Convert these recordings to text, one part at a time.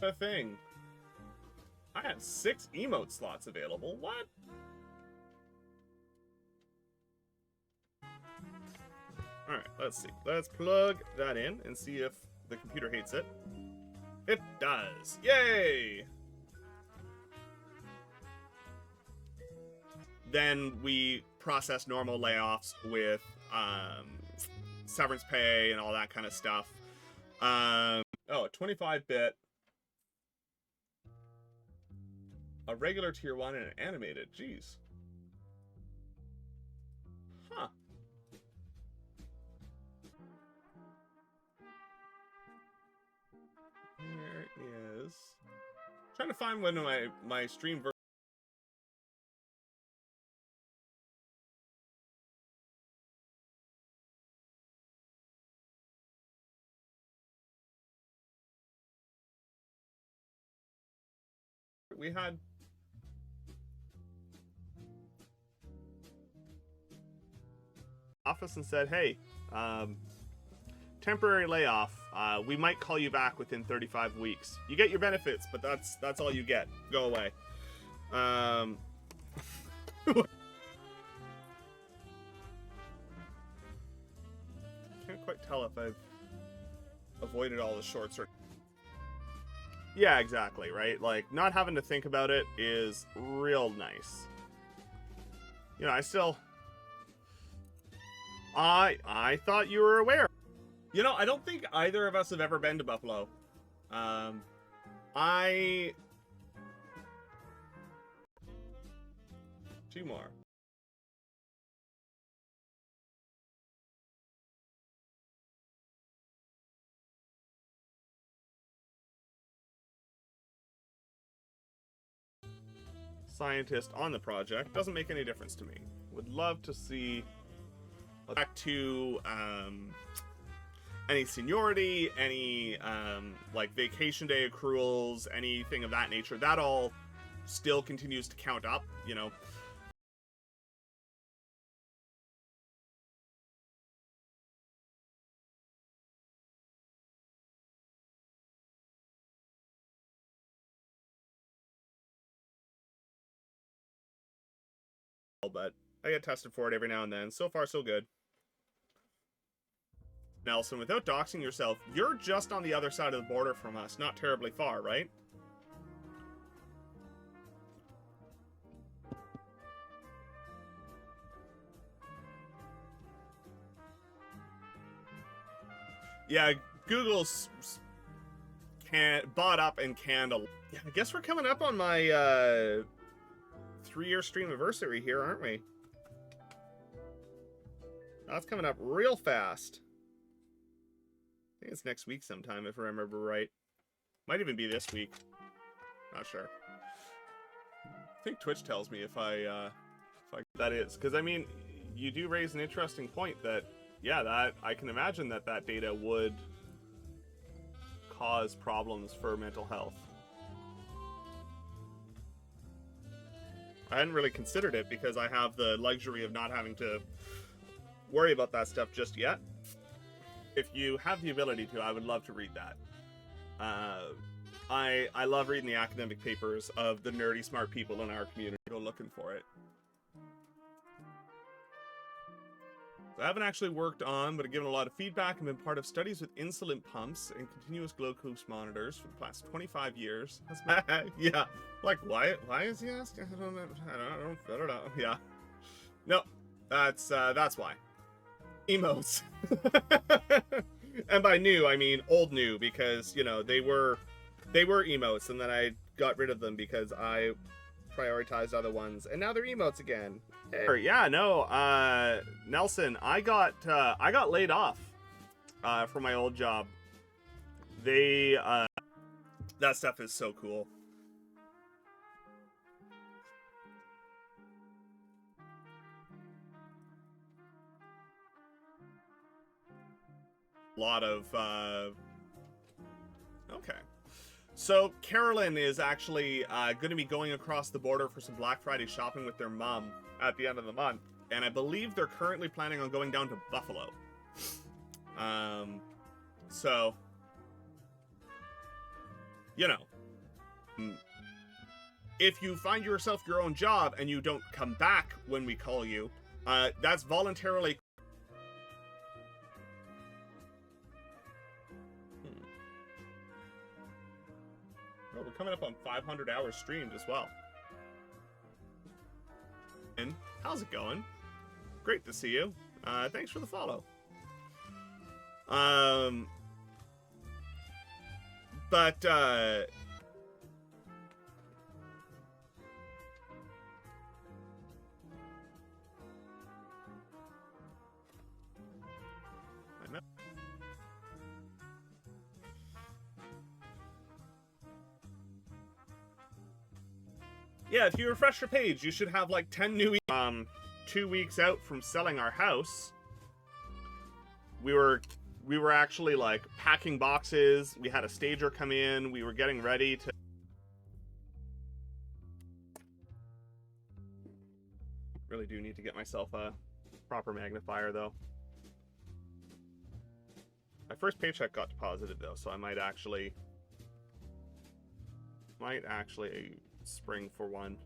a thing. I had 6 emote slots available. What? Alright, let's see. Let's plug that in and see if the computer hates it. It does. Yay! Then we process normal layoffs with severance pay and all that kind of stuff. Oh, 25-bit. A regular tier 1 and an animated. Jeez. Huh. There is. Trying to find when my stream version. We had office and said, hey, temporary layoff. We might call you back within 35 weeks. You get your benefits, but that's all you get. Go away. Can't quite tell if I've avoided all the short circuits. Yeah, exactly, right? Like, not having to think about it is real nice. You know, I thought you were aware. You know, I don't think either of us have ever been to Buffalo. Two more. Scientist on the project. Doesn't make any difference to me. Would love to see back to any seniority, any like vacation day accruals, anything of that nature. That all still continues to count up, you know. But I get tested for it every now and then. So far, so good. Nelson, without doxing yourself, you're just on the other side of the border from us. Not terribly far, right? Yeah, Google's bought up and canned a... Yeah, I guess we're coming up on my 3-year stream anniversary here, aren't we? That's coming up real fast. I think it's next week sometime, if I remember right. Might even be this week. Not sure. I think Twitch tells me if I that is. Because, I mean, you do raise an interesting point that, yeah, that I can imagine that data would cause problems for mental health. I hadn't really considered it because I have the luxury of not having to worry about that stuff just yet. If you have the ability to, I would love to read that. I love reading the academic papers of the nerdy smart people in our community. Go looking for it. I haven't actually worked on, but I've given a lot of feedback and been part of studies with insulin pumps and continuous glucose monitors for the past 25 years. That's yeah. Like, why is he asking? I don't know. Yeah. No, that's why. Emotes. And by new, I mean old new, because, you know, they were emotes, and then I got rid of them because I prioritized other ones, and now they're emotes again. Hey. Yeah, no, Nelson, I got laid off from my old job. They that stuff is so cool. A lot of okay. So Carolyn is actually going to be going across the border for some Black Friday shopping with their mom at the end of the month, and I believe they're currently planning on going down to Buffalo. So, you know, If you find yourself your own job and you don't come back when we call you, that's voluntarily. Oh, we're coming up on 500 hours streamed as well. And how's it going? Great to see you. Thanks for the follow. Yeah, if you refresh your page, you should have like 10 new 2 weeks out from selling our house. We were actually like packing boxes. We had a stager come in. We were getting ready to really do need to get myself a proper magnifier though. My first paycheck got deposited though, so I might actually spring for one.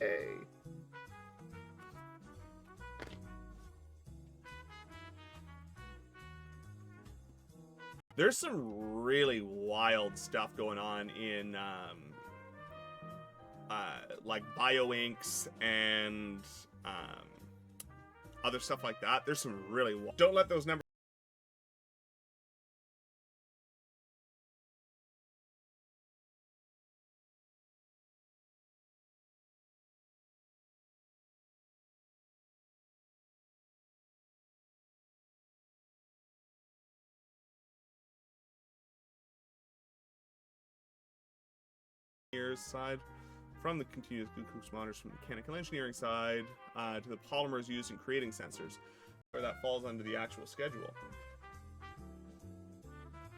Hey. There's some really wild stuff going on in like bioinks and other stuff like that. There's some really don't let those numbers. Side, from the continuous glucose monitors from the mechanical engineering side to the polymers used in creating sensors, where that falls under the actual schedule.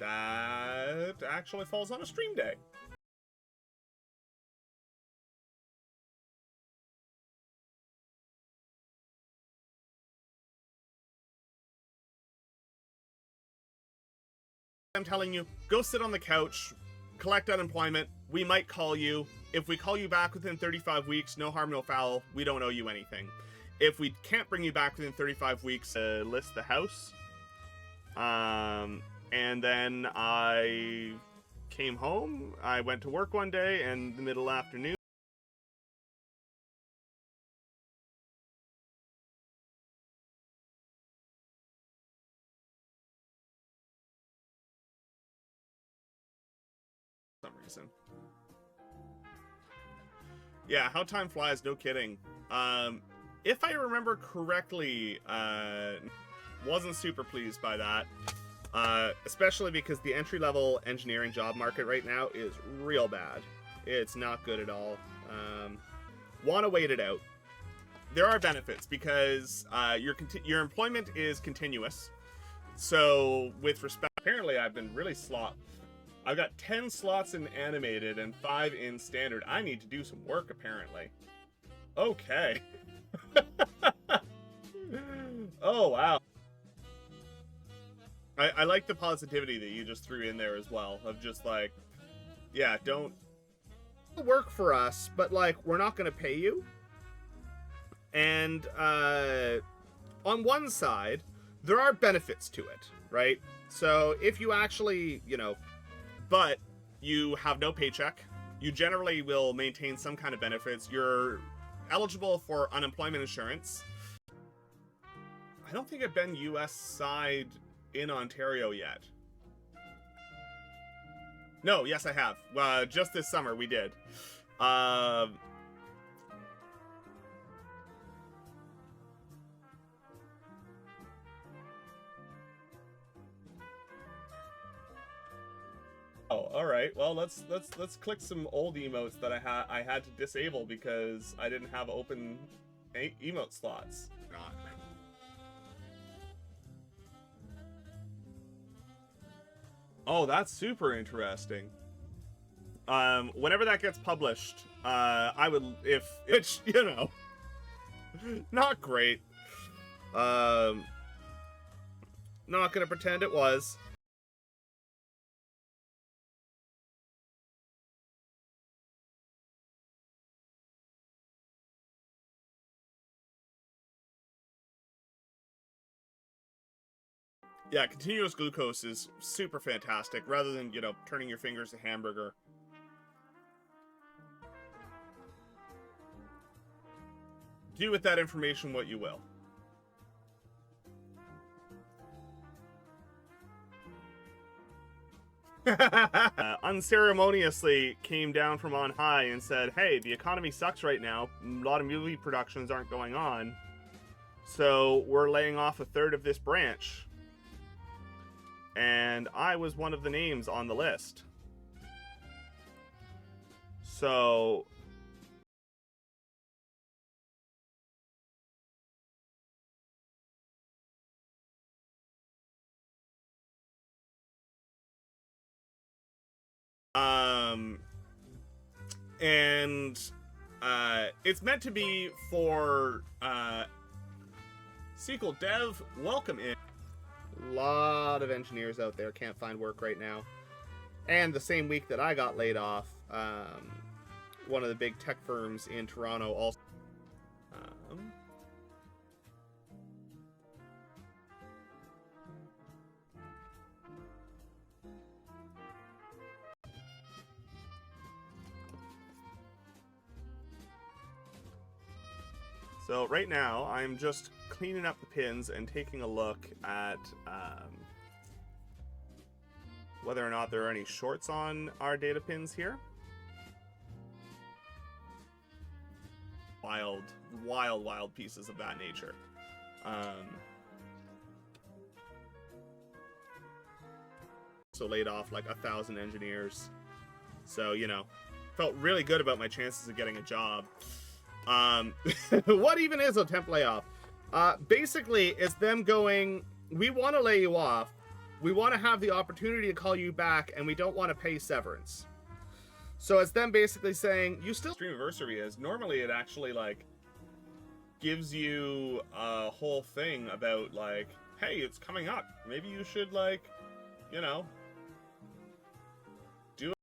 That actually falls on a stream day. I'm telling you, go sit on the couch, collect unemployment. We might call you. If we call you back within 35 weeks, no harm, no foul. We don't owe you anything. If we can't bring you back within 35 weeks, list the house. And then I came home. I went to work one day, and the middle afternoon. For some reason. Yeah, how time flies, no kidding. If I remember correctly, wasn't super pleased by that. Especially because the entry-level engineering job market right now is real bad. It's not good at all. Want to wait it out. There are benefits because your employment is continuous. So, with respect, apparently I've been really I've got 10 slots in animated and 5 in standard. I need to do some work, apparently. Okay. Oh, wow. I like the positivity that you just threw in there as well. Of just like, yeah, don't work for us, but like, we're not going to pay you. And on one side, there are benefits to it, right? So if you actually, but you have no paycheck, you generally will maintain some kind of benefits. You're eligible for unemployment insurance. I don't think I've been US side in Ontario yet. No, yes I have. Just this summer we did. Oh, all right. Well, let's click some old emotes that I had to disable because I didn't have open emote slots. God. Oh, that's super interesting. Whenever that gets published, I would, if it's, not great. Not gonna pretend it was. Yeah, continuous glucose is super fantastic, rather than, you know, turning your fingers to hamburger. Do with that information what you will. Unceremoniously came down from on high and said, hey, the economy sucks right now. A lot of movie productions aren't going on. So we're laying off a third of this branch. And I was one of the names on the list. So... it's meant to be for, sequel dev, welcome in. A lot of engineers out there can't find work right now. And the same week that I got laid off, one of the big tech firms in Toronto also... So right now, I'm just cleaning up the pins and taking a look at whether or not there are any shorts on our data pins here. Wild pieces of that nature. So laid off like 1,000 engineers. So, you know, felt really good about my chances of getting a job. What even is a temp layoff? Basically, it's them going, we want to lay you off, we want to have the opportunity to call you back, and we don't want to pay severance. So it's them basically saying, you still... Streamiversary is, normally it actually, like, gives you a whole thing about, like, hey, it's coming up. Maybe you should, like, you know...